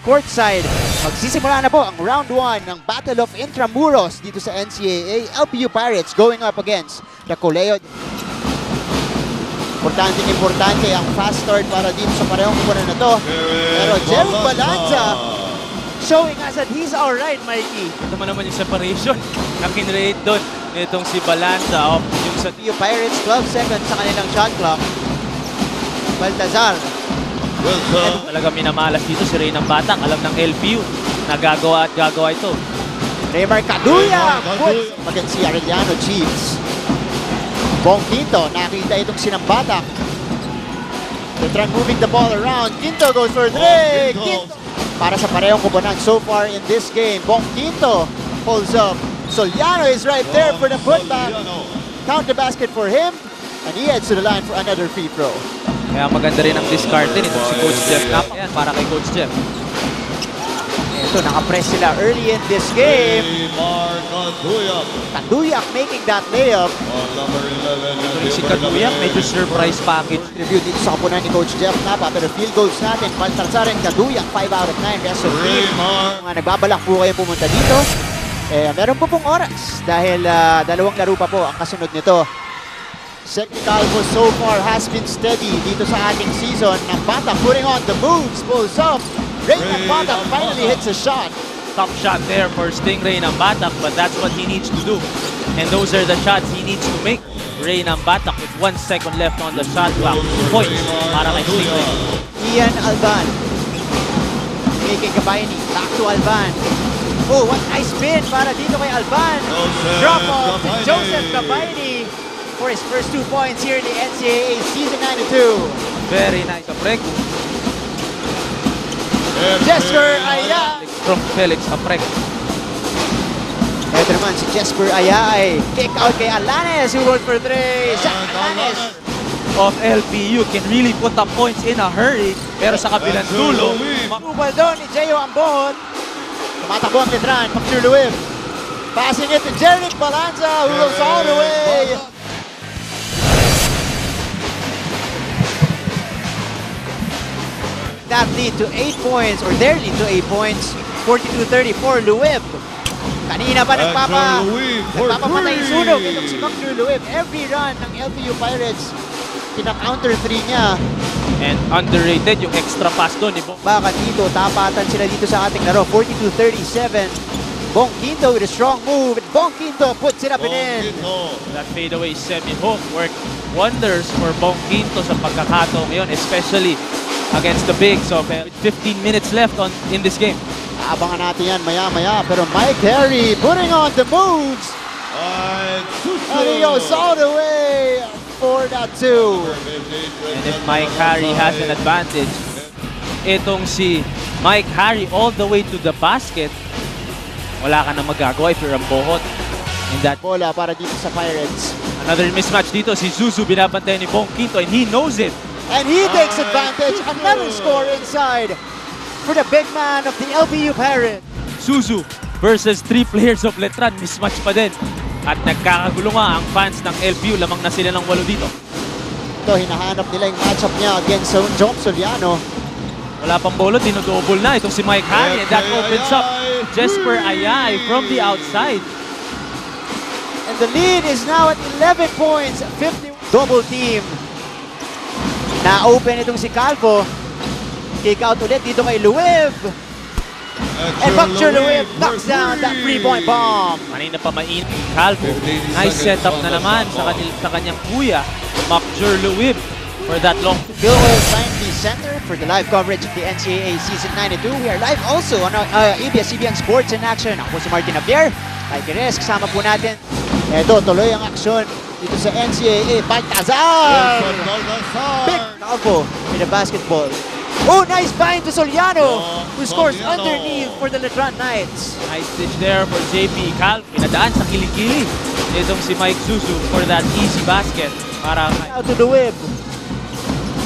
courtside. Magsisimula na po ang round 1 ng Battle of Intramuros dito sa NCAA. LPU Pirates going up against the Coleo. Importante ang fast start para dito sa parehong kupunan na to. Pero Jerry Balanza showing us that he's alright, Mikey. Ito naman yung separation na kinrate doon nitong si Balanza. Yung sa LPU Pirates 12 seconds sa kanilang shot clock. Baltazar. Talaga minamalas dito si Reynang Batak. Alam ng LPU na gagawa ito. Raymar Caduya puts against si Arellano Chiefs. Bong Quinto, nakita itong sinambatak. Letran moving the ball around. Quinto goes for three. Quinto. Para sa parehong kupunan so far in this game. Bong Quinto pulls up. Soliano is right there for the putback. Count the basket for him. And he heads to the line for another free throw. Kaya maganda rin ang discard din ito si Coach Jeff Knapp. Yan, para kay Coach Jeff. Ito, nakapress sila early in this game. Caduyak making that layup. Si Caduyak, medyo surprise package. Review dito sa kapunan ni Coach Jeff Knapp. Pero field goals natin, Baltazar and Caduyak, 5 out of 9. Best of 3. Mga nagbabalak po kayo pumunta dito. Meron po pong oras dahil dalawang laro pa po ang kasunod nito. Second Calvo so far has been steady dito sa ating season. Ng Batak putting on the moves, pulls up. Reynang Batak finally hits a shot. Top shot there for Stingray ng Batak, but that's what he needs to do. And those are the shots he needs to make. Reynang Batak with 1 second left on the shot clock. Points para kay Stingray. Ian Alban. Making Kabayni. Back to Alban. Oh, what nice spin para dito kay Alban. Drop off to Joseph Kabayni for his first 2 points here in the NCAA Season 92. Very nice Aprek. Jesper Aya. From Felix Aprek. Ito naman si Jesper Aya. Kick out kay Alanes who rolled for 3. Zach Alanes Of LPU can really put up points in a hurry. Pero sa kabilang dulo, Tubal doon ni Jeyo Ambon. Tumatakbo ang Letran. Pag-Sure Luwib. Passing it to Jeric Balanza who goes all the way. That lead to 8 points, or their lead to 8 points. 42-34, Luwib. Kanina pa nagpapamatay sunog itong si Pag-Sure Luwib. Every run ng LPU Pirates, pina-counter 3 niya. and underrated yung extra pass doon ni Bong. Baka dito, tapatan sila dito sa ating laro. 42-37. Bong Quinto with a strong move. And Bong Quinto puts it up and in. That fadeaway semi-hook worked wonders for Bong Quinto sa pagkakataon ngayon, especially against the Bigs. So, with 15 minutes left in this game. Abangan natin yan maya-maya. Pero Mike Harry putting on the moves. And he goes all the way for that 2. And if Mike Harry has an advantage, itong si Mike Harry all the way to the basket, wala ka na magagawa if you're Rambohot. In that bola para dito sa Pirates. Another mismatch dito, si Zuzu binabantay ni Bong Quinto and he knows it. And he takes advantage. Another score inside for the big man of the LPU Pirates. Zuzu versus 3 players of Letran, mismatch pa din. At nagkakagulo nga ang fans ng LPU, lamang na sila ng 8 dito. Ito, hinahanap nila yung matchup niya against John Soliano. Wala pang bolo, dinodouble na itong si Mike Harry and that opens up Jesper Ayay from the outside. And the lead is now at 11 points, 50. Double team. Na-open itong si Calvo. Kick out ulit dito kay Luwib. And Pag-Sure Luwib knocks down that 3-point bomb. Kanina pa mainit Calvo. Nice setup na naman sa kanyang kuya, Pag-Sure Luwib, for that long. Bill Kindly Center for the live coverage of the NCAA Season 92. We are live also on ABS-CBN Sports in Action. Ako si Martin Javier. Mike Perez, kasama po natin. Ito, tuloy ang aksyon dito sa NCAA. Baltazar! Big Calvo with the basketball. Oh, nice bind to Soliano, who scores underneath for the Letran Knights. Nice stitch there for JP Calvo. Pinadaan sa kilikili itong si Mike Zuzu for that easy basket. Para out to the whip.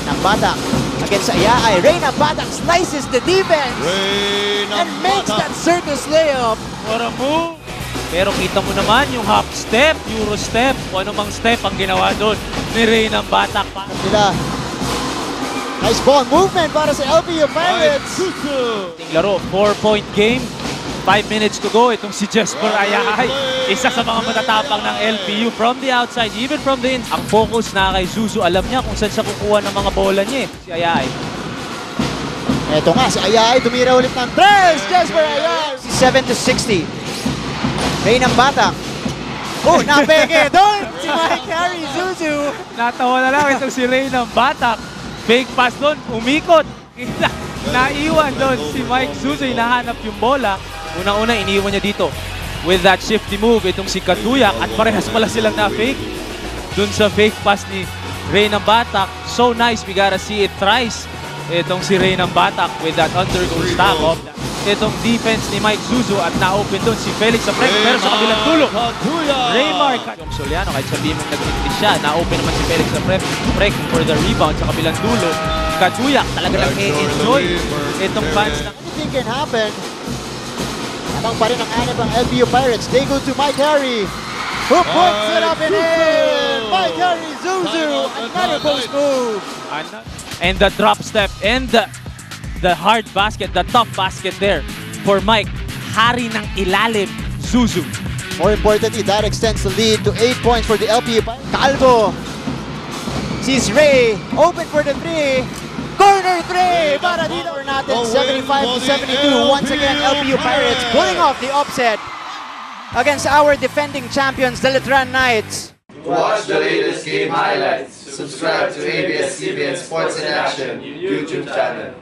Ng Batak against Ayaay. Reynang Batak slices the defense and makes that circus layup. What a move! Pero kita mo naman yung hop step, euro step, o anumang step ang ginawa doon ni Reynang Batak. Nila. Nice ball movement para sa LPU Pirates. Ating laro, 4-point game. 5 minutes to go. Itong si Jesper Ayahay, isa sa mga matatapang ng LPU from the outside, even from the inside. Ang focus na kay Zuzu, alam niya kung saan siya kukuha ng mga bola niya. Si Ayahay. Eto nga, si Ayahay tumira ulit ng 3. Jesper Ayahay. 7-60. Ray ng Batak. Oh, napeke doon! Si Mike Harry Zuzu. Natawa na lang itong si Ray ng Batak. Fake pass doon, umikot. Naiwan doon si Mike Zuzu, hinahanap yung bola. Una-una, iniwan niya dito. With that shifty move, itong si Katuyak at parehas pala silang na-fake. Doon sa fake pass ni Ray ng Batak. So nice, we gotta see it thrice. Itong si Ray ng Batak with that undergo stop off. Itong defense ni Mike Zuzu at na-open doon si Felix Aprek pero sa kabilang dulo. Raymar yung Soliano, kahit sabihin mong nag-miss siya, na-open naman si Felix Aprek for the rebound sa kabilang dulo. Katuyak talaga nag-enjoy itong fans ng... Anything can happen. Habang pa rin ang anib ang LPU Pirates. They go to Mike Harry. Who puts it up and in? Mike Harry Zuzu. Another post move. And the drop step and the hard basket, the tough basket there for Mike. Hari ng ilalim, Zuzu. More importantly, that extends the lead to 8 points for the LPU Pirates. Calvo sees Ray. Open for the 3. Corner 3 para dito natin, 75-72. Once again, LPU Pirates pulling off the upset against our defending champions, the Letran Knights. To watch the latest game highlights, subscribe to ABS-CBN Sports in Action YouTube channel.